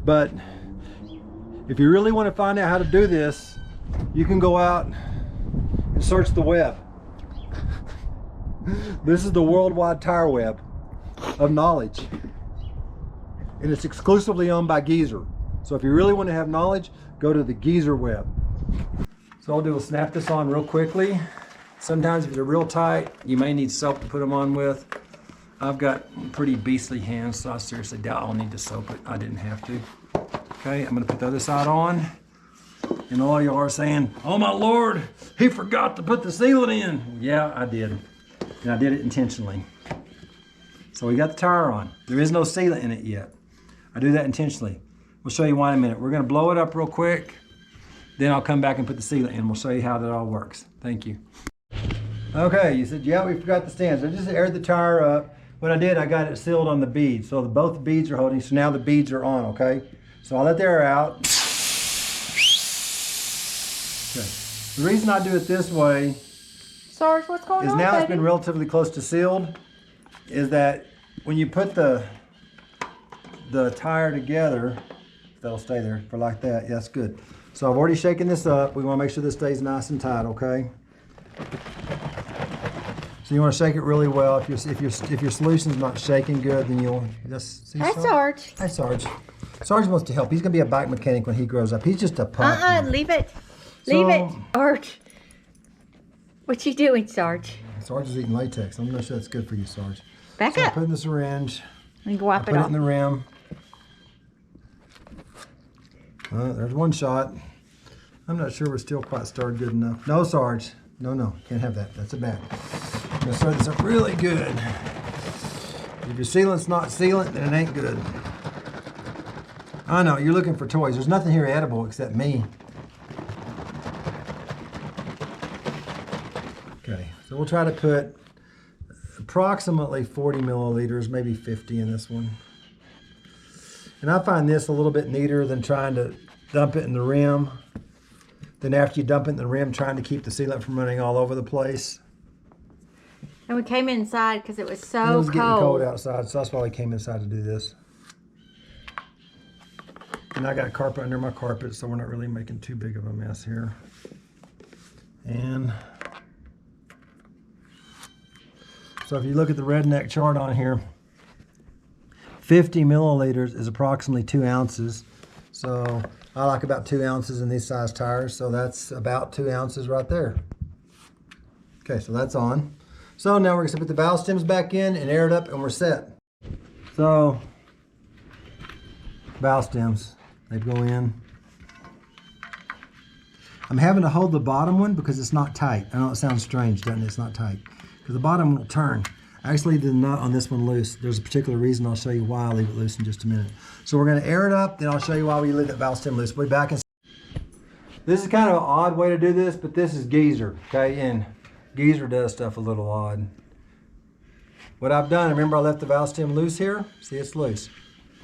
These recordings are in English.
But if you really want to find out how to do this, you can go out and search the web. This is the worldwide tire web of knowledge. And it's exclusively owned by Geezer. So if you really want to have knowledge, go to the Geezer web. So I'll do is snap this on real quickly. Sometimes if they're real tight, you may need soap to put them on with. I've got pretty beastly hands, so I seriously doubt I'll need to soap it. I didn't have to. Okay, I'm gonna put the other side on. And all y'all are saying, oh my Lord, he forgot to put the sealant in. Yeah, I did. And I did it intentionally. So we got the tire on. There is no sealant in it yet. I do that intentionally. We'll show you why in a minute. We're gonna blow it up real quick. Then I'll come back and put the sealant in. We'll show you how that all works. Thank you. Okay, you said, yeah, we forgot the stands. I just aired the tire up. What I did, I got it sealed on the beads. So both beads are holding, so now the beads are on, okay? So I'll let the air out. Okay. The reason I do it this way Sarge, what's going is on, now baby? It's been relatively close to sealed, is that when you put the tire together, that'll stay there for like that. Yeah, that's good. So I've already shaken this up. We want to make sure this stays nice and tight, okay? So you want to shake it really well. If your solution's not shaking good, then you'll just see. Hi, Sarge. Hi, Sarge. Sarge wants to help. He's gonna be a bike mechanic when he grows up. He's just a pup. Leave it. Leave it, Sarge. What you doing, Sarge? Sarge is eating latex. I'm not sure that's good for you, Sarge. Back so up. I put in the syringe. And go wipe it Put it off. in the rim. There's one shot. I'm not sure we're still quite started good enough. No, Sarge. No, can't have that. That's a bad. I'm gonna start this up really good. If your sealant's not sealant, then it ain't good. I know, you're looking for toys. There's nothing here edible except me. Okay, so we'll try to put approximately 40 milliliters, maybe 50 in this one. And I find this a little bit neater than trying to dump it in the rim. Then after you dump it in the rim, trying to keep the sealant from running all over the place. And we came inside because it was so cold. It was getting cold outside, so that's why we came inside to do this. And I got carpet under my carpet, so we're not really making too big of a mess here. And so if you look at the redneck chart on here, 50 milliliters is approximately 2 ounces. So I like about 2 ounces in these size tires, so that's about 2 ounces right there. Okay, so that's on. So now we're gonna put the valve stems back in and air it up, and we're set. So, valve stems, they go in. I'm having to hold the bottom one because it's not tight. I know it sounds strange, doesn't it? It's not tight. Because the bottom one will turn. I actually leave the nut on this one loose. There's a particular reason. I'll show you why I leave it loose in just a minute. So we're gonna air it up, then I'll show you why we leave that valve stem loose. We'll be back in. This is kind of an odd way to do this, but this is Geezer, okay? And Geezer does stuff a little odd. What I've done, remember I left the valve stem loose here? See, it's loose.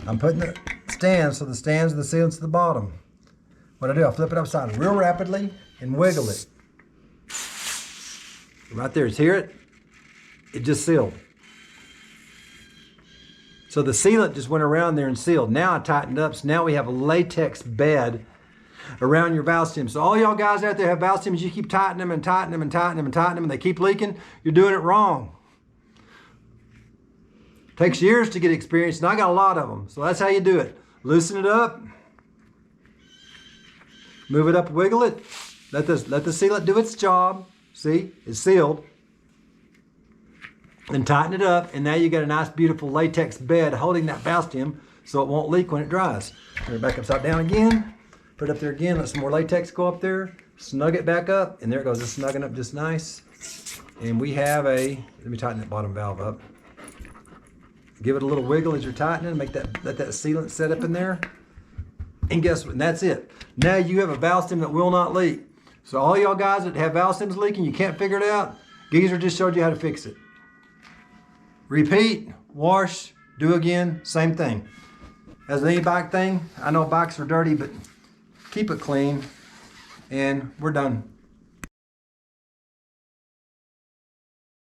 I'm putting the stands, so the stands are the sealants at the bottom. What I do, I flip it upside real rapidly and wiggle it. Right there, hear it? It just sealed. So the sealant just went around there and sealed. Now I tightened up, so now we have a latex bed around your valve stem. So all y'all guys out there have valve stems, you keep tightening them and tightening them and tightening them and tightening them and they keep leaking, you're doing it wrong. Takes years to get experience, and I got a lot of them. So that's how you do it. Loosen it up, move it up, wiggle it, let the sealant do its job. See, it's sealed. Then tighten it up, and now you got a nice, beautiful latex bed holding that valve stem so it won't leak when it dries. Turn it back upside down again, put it up there again, let some more latex go up there, snug it back up, and there it goes. It's snugging up just nice. And we have let me tighten that bottom valve up. Give it a little wiggle as you're tightening, let that sealant set up in there. And guess what? And that's it. Now you have a valve stem that will not leak. So all y'all guys that have valve stems leaking, you can't figure it out, Geezer just showed you how to fix it. Repeat, wash, do again, same thing. As any bike thing, I know bikes are dirty, but keep it clean, and we're done.